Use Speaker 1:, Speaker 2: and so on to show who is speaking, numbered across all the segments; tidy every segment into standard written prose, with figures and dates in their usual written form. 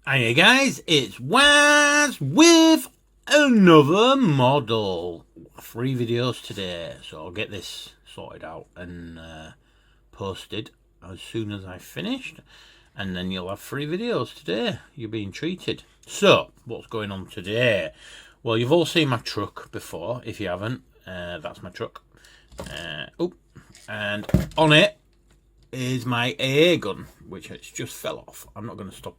Speaker 1: Hiya guys, it's Waz with another model. 3 videos today, so I'll get this sorted out and posted as soon as I finished, and then you'll have 3 videos today. You're being treated. So, what's going on today? Well, you've all seen my truck before. If you haven't, that's my truck. And on it is my AA gun, which has just fell off. I'm not going to stop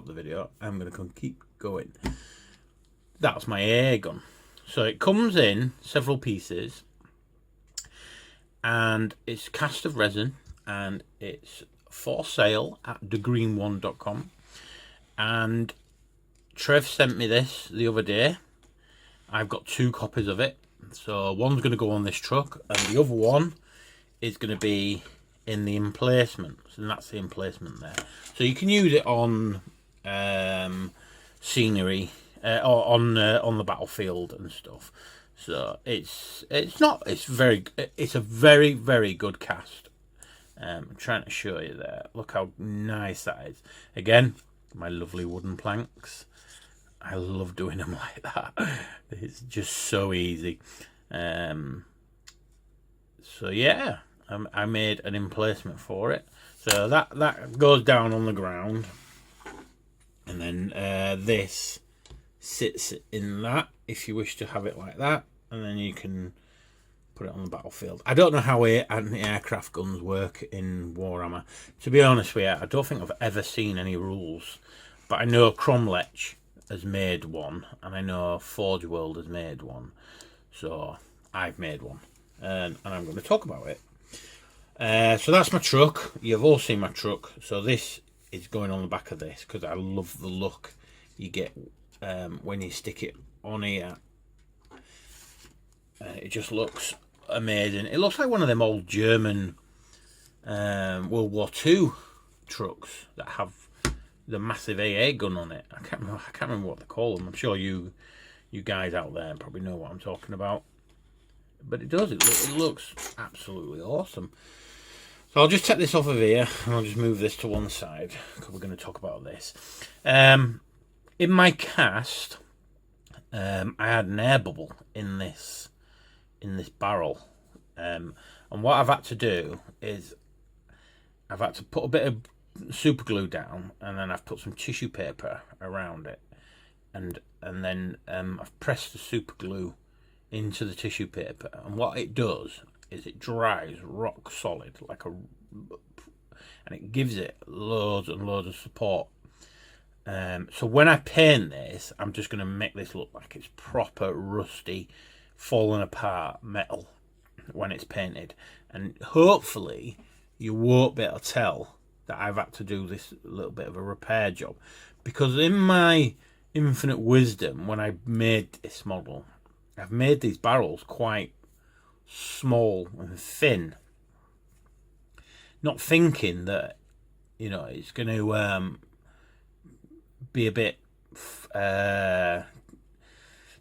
Speaker 1: the video. I'm going to keep going. That's my AA gun. So it comes in several pieces, and it's cast of resin, and it's for sale at thegreenone.com. And Trev sent me this the other day. I've got 2 copies of it. So one's going to go on this truck, and the other one is going to be in the emplacements, and that's the emplacement there. So you can use it on scenery or on the battlefield and stuff. So it's a very good cast. I'm trying to show you there. Look how nice that is. Again, my lovely wooden planks. I love doing them like that. It's just so easy. So yeah, I made an emplacement for it. So that goes down on the ground, and then this sits in that if you wish to have it like that, and then you can put it on the battlefield. I don't know how anti-aircraft guns work in Warhammer. To be honest with you, I don't think I've ever seen any rules, but I know Cromlech has made one, and I know Forge World has made one, so I've made one, and I'm going to talk about it. So that's my truck. You've all seen my truck. So this is going on the back of this because I love the look you get when you stick it on here. It just looks amazing. It looks like one of them old German World War II trucks that have the massive AA gun on it. I can't remember what they call them. I'm sure you guys out there probably know what I'm talking about. But it does. It looks absolutely awesome. So I'll just take this off of here, and I'll just move this to one side because we're going to talk about this. In my cast, I had an air bubble in this barrel, and what I've had to do is I've had to put a bit of super glue down, and then I've put some tissue paper around it, and then I've pressed the super glue into the tissue paper, and what it does is it dries rock solid and it gives it loads and loads of support. So when I paint this, I'm just going to make this look like it's proper rusty, falling apart metal when it's painted, and hopefully you won't be able to tell that I've had to do this little bit of a repair job, because in my infinite wisdom, when I made this model, I've made these barrels quite small and thin, not thinking that, you know, it's going to be a bit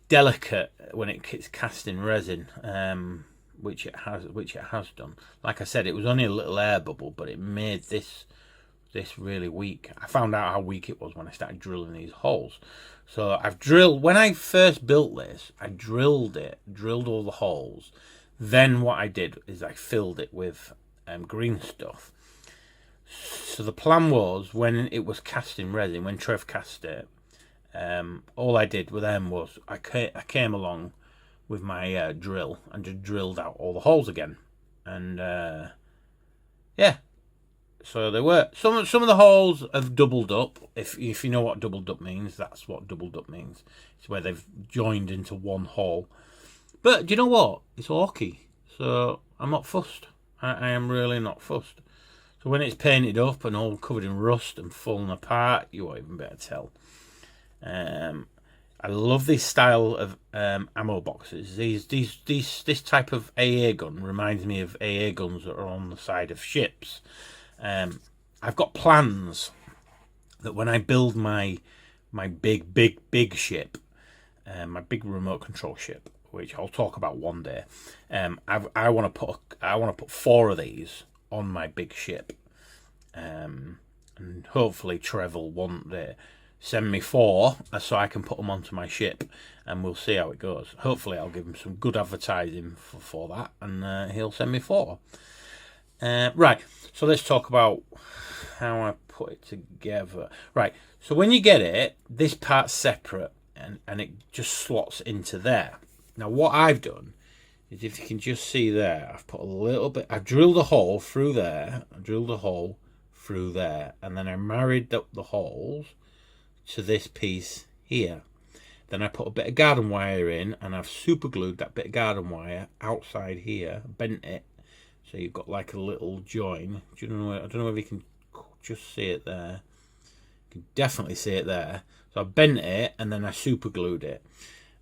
Speaker 1: delicate when it gets cast in resin, which it has done. Like I said, it was only a little air bubble, but it made this really weak. I found out how weak it was when I started drilling these holes. So I've drilled, when I first built this, I drilled all the holes. Then what I did is I filled it with green stuff. So the plan was, when it was cast in resin, when Trev cast it, all I did with them was I came along with my drill and just drilled out all the holes again. And yeah, so they were some of the holes have doubled up. If you know what doubled up means, that's what doubled up means. It's where they've joined into one hole. But do you know what? It's orky, so I'm not fussed. I am really not fussed. So when it's painted up and all covered in rust and falling apart, you won't even be able to tell. I love this style of ammo boxes. This type of AA gun reminds me of AA guns that are on the side of ships. I've got plans that when I build my big ship, my big remote control ship, which I'll talk about one day, I want to put 4 of these on my big ship, and hopefully Trev will want send me 4 so I can put them onto my ship, and we'll see how it goes. Hopefully I'll give him some good advertising for that, and he'll send me 4. Right, so let's talk about how I put it together. Right, so when you get it, this part's separate, and it just slots into there. Now what I've done is, if you can just see there, I've put a little bit, I've drilled a hole through there, and then I married up the holes to this piece here. Then I put a bit of garden wire in, and I've super glued that bit of garden wire outside here, bent it, so you've got like a little join. Do you know? I don't know if you can just see it there. You can definitely see it there. So I bent it, and then I super glued it,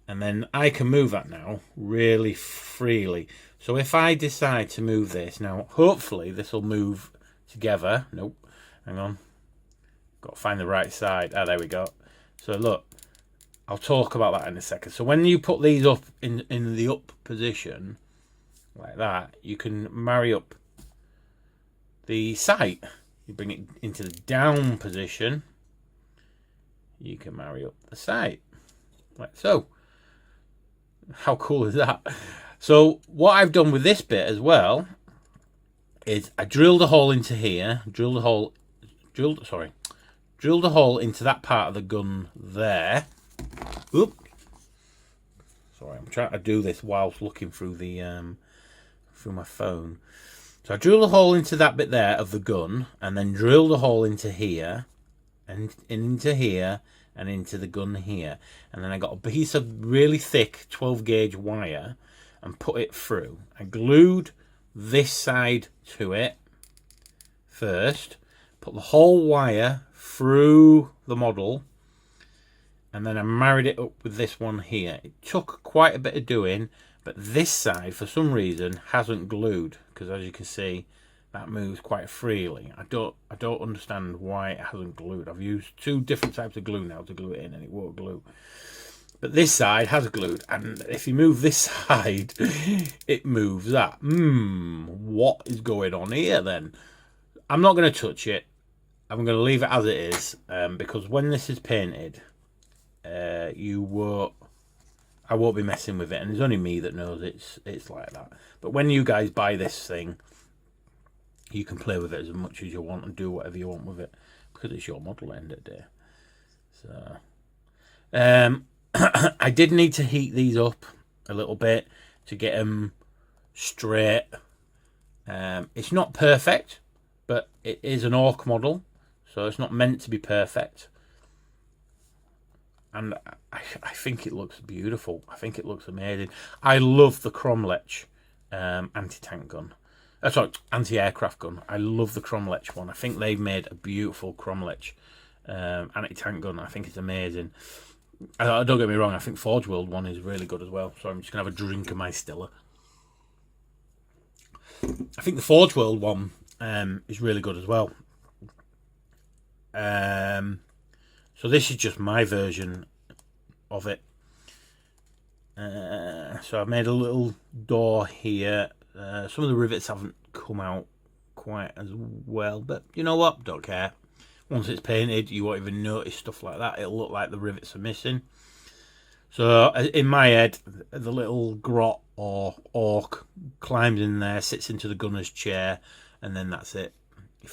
Speaker 1: and then I can move that now really freely. So if I decide to move this now, hopefully this will move together. Nope, hang on, got to find the right side. Ah, there we go. So look, I'll talk about that in a second. So when you put these up in the up position like that, you can marry up the sight. You bring it into the down position, you can marry up the sight like so. How cool is that? So what I've done with this bit as well is I drilled a hole into here, drilled a hole into that part of the gun there. Oop. Sorry, I'm trying to do this whilst looking through the through my phone. So I drilled a hole into that bit there of the gun, and then drilled a hole into here, and into here, and into the gun here. And then I got a piece of really thick 12 gauge wire and put it through. I glued this side to it first, put the whole wire through the model, and then I married it up with this one here. It took quite a bit of doing, but this side for some reason hasn't glued, because as you can see that moves quite freely. I don't understand why it hasn't glued. I've used 2 different types of glue now to glue it in, and it won't glue. But this side has glued, and if you move this side, it moves that. What is going on here then? I'm not going to touch it. I'm going to leave it as it is, because when this is painted, I won't be messing with it, and there's only me that knows it's like that. But when you guys buy this thing, you can play with it as much as you want and do whatever you want with it, because it's your model at the end of the day. So I did need to heat these up a little bit to get them straight. It's not perfect, but it is an orc model, so it's not meant to be perfect. And I think it looks beautiful. I think it looks amazing. I love the Cromlech anti-tank gun. Sorry, anti-aircraft gun. I love the Cromlech one. I think they've made a beautiful Cromlech anti-tank gun. I think it's amazing. Don't get me wrong, I think Forge World one is really good as well. So I'm just going to have a drink of my Stella. I think the Forge World one is really good as well. So this is just my version of it. So I've made a little door here. Some of the rivets haven't come out quite as well, but you know what? Don't care. Once it's painted, you won't even notice stuff like that. It'll look like the rivets are missing. So in my head, the little grot or orc climbs in there, sits into the gunner's chair, and then that's it. He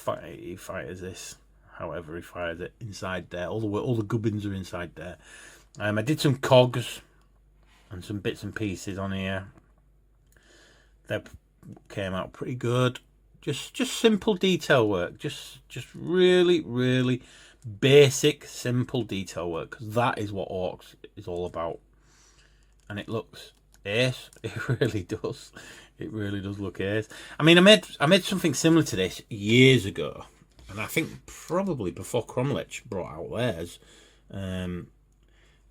Speaker 1: fires this. However he fires it inside there. All the gubbins are inside there. I did some cogs and some bits and pieces on here. That came out pretty good. Just simple detail work. Just really, really basic, simple detail work. Because that is what Orcs is all about. And it looks ace. It really does. It really does look ace. I mean, I made something similar to this years ago. And I think probably before Cromlech brought out theirs. And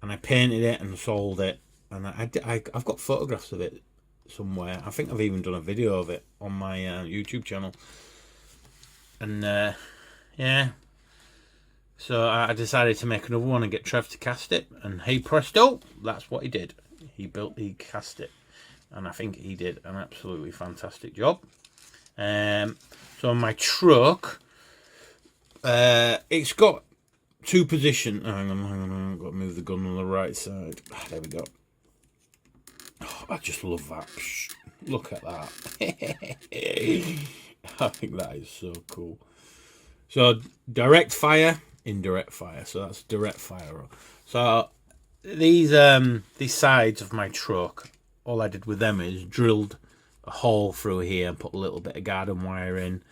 Speaker 1: I painted it and sold it. And I've got photographs of it somewhere. I think I've even done a video of it on my YouTube channel. And yeah, so I decided to make another one and get Trev to cast it, and hey presto, that's what he did. He cast it, and I think he did an absolutely fantastic job. So my truck, it's got two position. Hang on. I've got to move the gun on the right side. There we go. Oh, I just love that. Look at that. I think that is so cool. So direct fire, indirect fire. So that's direct fire. So these sides of my truck, all I did with them is drilled a hole through here and put a little bit of garden wire in.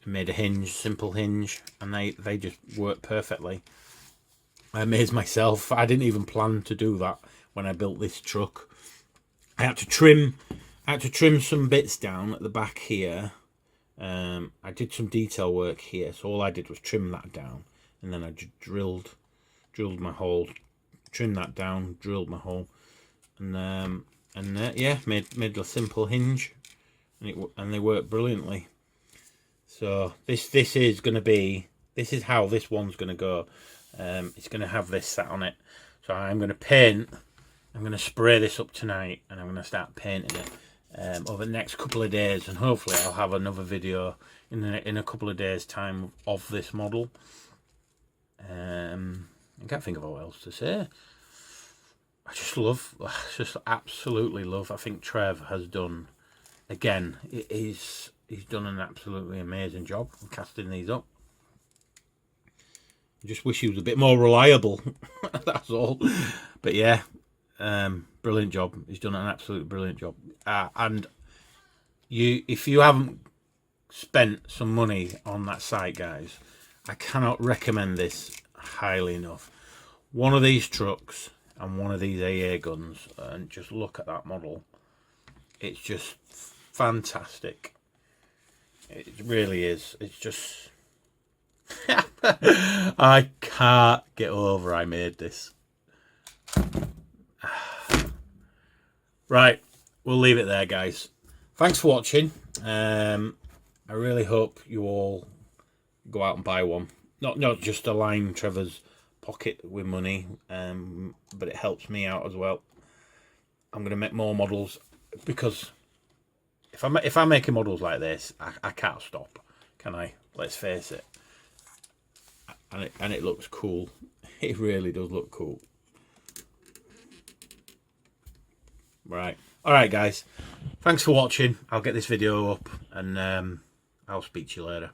Speaker 1: Made a hinge, simple hinge, and they just work perfectly. I amazed myself. I didn't even plan to do that when I built this truck. I had to trim some bits down at the back here. I did some detail work here, so all I did was trim that down, and then I just drilled my hole, trimmed that down, drilled my hole, and yeah, made a simple hinge, and they work brilliantly. So this is how this one's gonna go. It's gonna have this sat on it. So I'm gonna paint. I'm gonna spray this up tonight, and I'm gonna start painting it over the next couple of days, and hopefully I'll have another video in a couple of days' time of this model. I can't think of what else to say. I just absolutely love. I think Trev has done, again, he's done an absolutely amazing job of casting these up. I just wish he was a bit more reliable. That's all. But yeah, brilliant job. He's done an absolutely brilliant job. And if you haven't spent some money on that site, guys, I cannot recommend this highly enough. One of these trucks and one of these AA guns, and just look at that model. It's just fantastic. It really is. It's just I can't get over I made this. Right, we'll leave it there, guys. Thanks for watching. I really hope you all go out and buy one. Not just to line Trevor's pocket with money, but it helps me out as well. I'm going to make more models, because if I'm making models like this, I can't stop, can I? Let's face it. And it looks cool. It really does look cool. Right. Alright, guys. Thanks for watching. I'll get this video up, and I'll speak to you later.